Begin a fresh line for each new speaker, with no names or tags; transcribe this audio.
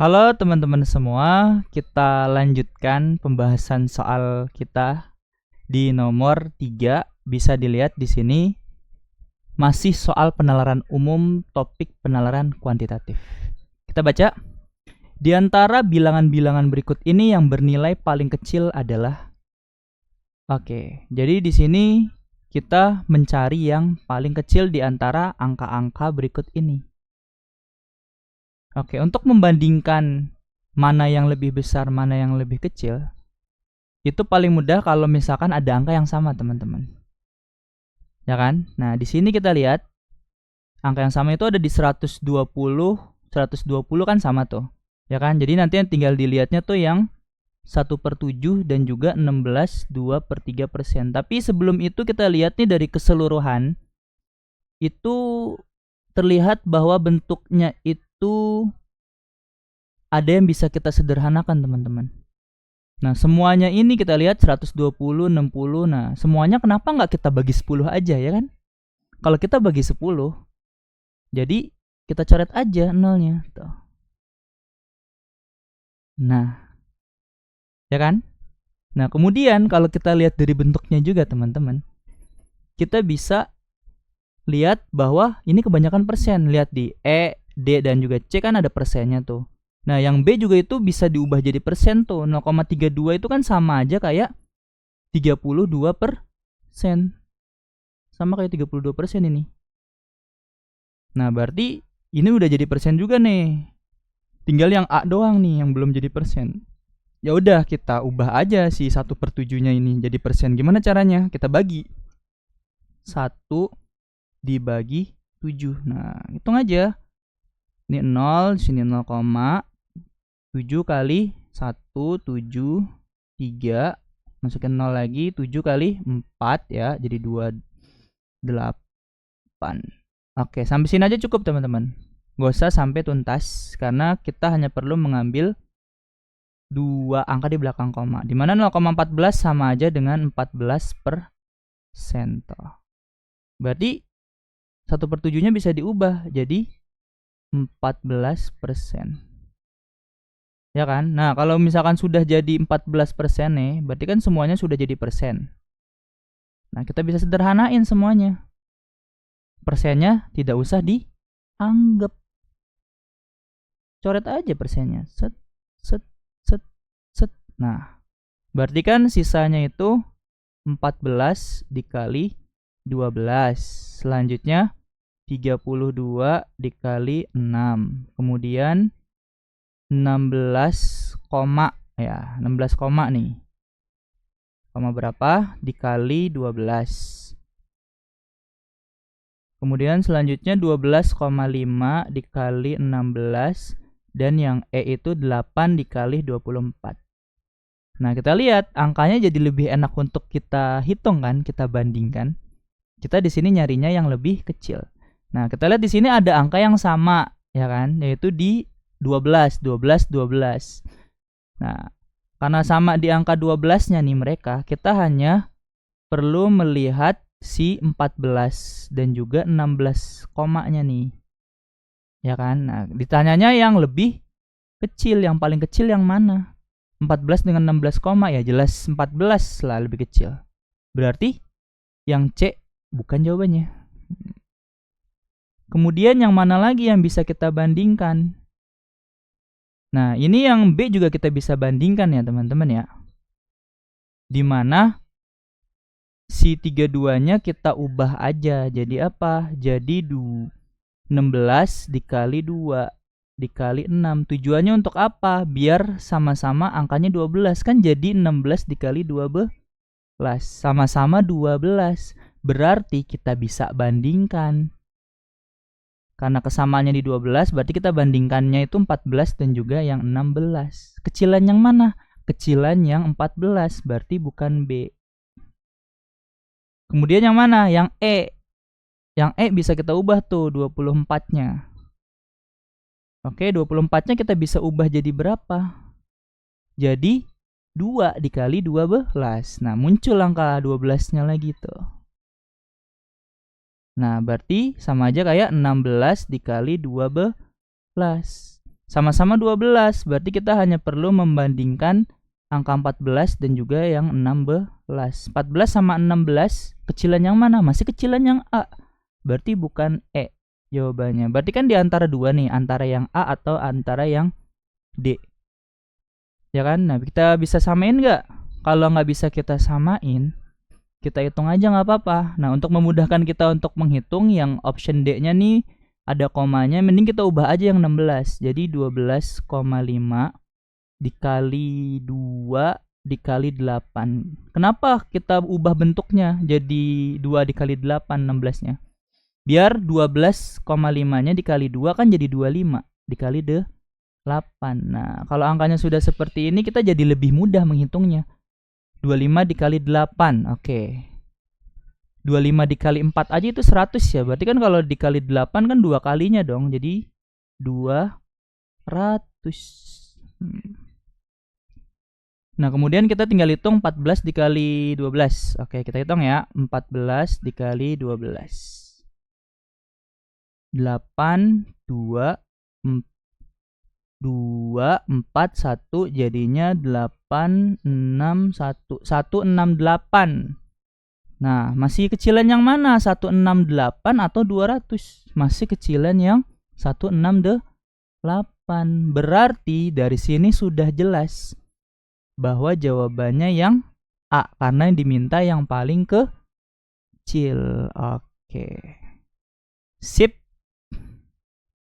Halo teman-teman semua, kita lanjutkan pembahasan soal kita di nomor 3. Bisa dilihat di sini masih soal penalaran umum, topik penalaran kuantitatif. Kita baca. Di antara bilangan-bilangan berikut ini yang bernilai paling kecil adalah. Oke, jadi di sini kita mencari yang paling kecil di antara angka-angka berikut ini. Oke, untuk membandingkan mana yang lebih besar, mana yang lebih kecil, itu paling mudah kalau misalkan ada angka yang sama, teman-teman. Ya kan? Nah, di sini kita lihat angka yang sama itu ada di 120 kan sama tuh. Ya kan? Jadi nanti yang tinggal dilihatnya tuh yang 1/7 dan juga 16 2/3%. Tapi sebelum itu kita lihat nih dari keseluruhan itu terlihat bahwa bentuknya itu ada yang bisa kita sederhanakan, teman-teman. Nah, semuanya ini kita lihat 120, 60. Nah, semuanya kenapa nggak kita bagi 10 aja, ya kan? Kalau kita bagi 10, jadi kita coret aja nolnya. Tuh. Nah, ya kan? Nah, kemudian kalau kita lihat dari bentuknya juga, teman-teman, kita bisa lihat bahwa ini kebanyakan persen. Lihat di E, D, dan juga C kan ada persennya tuh. Nah, yang B juga itu bisa diubah jadi persen tuh. 0,32 itu kan sama aja kayak 32%. Sama kayak 32% ini. Nah, berarti ini udah jadi persen juga nih. Tinggal yang A doang nih yang belum jadi persen. Ya udah, kita ubah aja si 1/7-nya ini jadi persen. Gimana caranya? Kita bagi 1 dibagi 7. Nah, hitung aja. Ini 0, sini 0,7 kali 1, 7, 3. Masukin 0 lagi, 7 kali 4 ya, jadi 28. Oke, sampai sini aja cukup, teman-teman. Gak usah sampai tuntas, karena kita hanya perlu mengambil 2 angka di belakang koma, dimana 0,14 sama aja dengan 14%. Berarti 1/7-nya bisa diubah jadi 14%. Ya kan? Nah, kalau misalkan sudah jadi 14% nih, berarti kan semuanya sudah jadi persen. Nah, kita bisa sederhanain semuanya. Persennya tidak usah dianggap. Coret aja persennya. Set, set, set, set. Nah, berarti kan sisanya itu 14 dikali 12. Selanjutnya 32 dikali 6. Kemudian 16 koma ya, 16 koma nih. Koma berapa? Dikali 12. Kemudian selanjutnya 12,5 dikali 16. Dan yang E itu 8 dikali 24. Nah, kita lihat angkanya jadi lebih enak untuk kita hitung kan, kita bandingkan. Kita di sini nyarinya yang lebih kecil. Nah, kita lihat di sini ada angka yang sama, ya kan? Yaitu di 12. Nah, karena sama di angka 12-nya nih mereka, kita hanya perlu melihat si 14 dan juga 16 komanya nih. Ya kan? Nah, ditanyanya yang lebih kecil, yang paling kecil yang mana? 14 dengan 16 koma, ya jelas 14 lah lebih kecil. Berarti yang C bukan jawabannya. Kemudian yang mana lagi yang bisa kita bandingkan? Nah, ini yang B juga kita bisa bandingkan ya, teman-teman ya. Dimana si 32-nya kita ubah aja. Jadi apa? Jadi 16 dikali 2 dikali 6. Tujuannya untuk apa? Biar sama-sama angkanya 12. Kan jadi 16 dikali 12. Sama-sama 12. Berarti kita bisa bandingkan. Karena kesamaannya di 12, berarti kita bandingkannya itu 14 dan juga yang 16. Kecilan yang mana? Kecilan yang 14, berarti bukan B. Kemudian yang mana? Yang E. Yang E bisa kita ubah tuh 24-nya. Oke, 24-nya kita bisa ubah jadi berapa? Jadi 2 dikali 12. Nah, muncul angka 12-nya lagi tuh. Nah, berarti sama aja kayak 16 dikali 12. Sama-sama 12, berarti kita hanya perlu membandingkan angka 14 dan juga yang 16. 14 sama 16, kecilan yang mana? Masih kecilan yang A. Berarti bukan E jawabannya. Berarti kan di antara dua nih, antara yang A atau antara yang D. Ya kan? Nah, kita bisa samain nggak? Kalau nggak bisa kita samain, kita hitung aja nggak apa-apa. Nah, untuk memudahkan kita untuk menghitung, yang option D-nya nih ada komanya, mending kita ubah aja yang 16. Jadi 12,5 dikali 2 dikali 8. Kenapa kita ubah bentuknya jadi 2 dikali 8 16-nya? Biar 12,5-nya dikali 2 kan jadi 25 dikali 8. Nah, kalau angkanya sudah seperti ini kita jadi lebih mudah menghitungnya. 25 dikali 8. Oke. 25 dikali 4 aja itu 100 ya. Berarti kan kalau dikali 8 kan 2 kalinya dong. Jadi 200. Nah, kemudian kita tinggal hitung 14 dikali 12. Oke, kita hitung ya. 14 dikali 12. 8, 2, 4, 1 jadinya 8, 6, 1. 168. Nah, masih kecilan yang mana? 168 atau 200? Masih kecilan yang 168. Berarti dari sini sudah jelas bahwa jawabannya yang A, karena yang diminta yang paling kecil. Oke. Sip.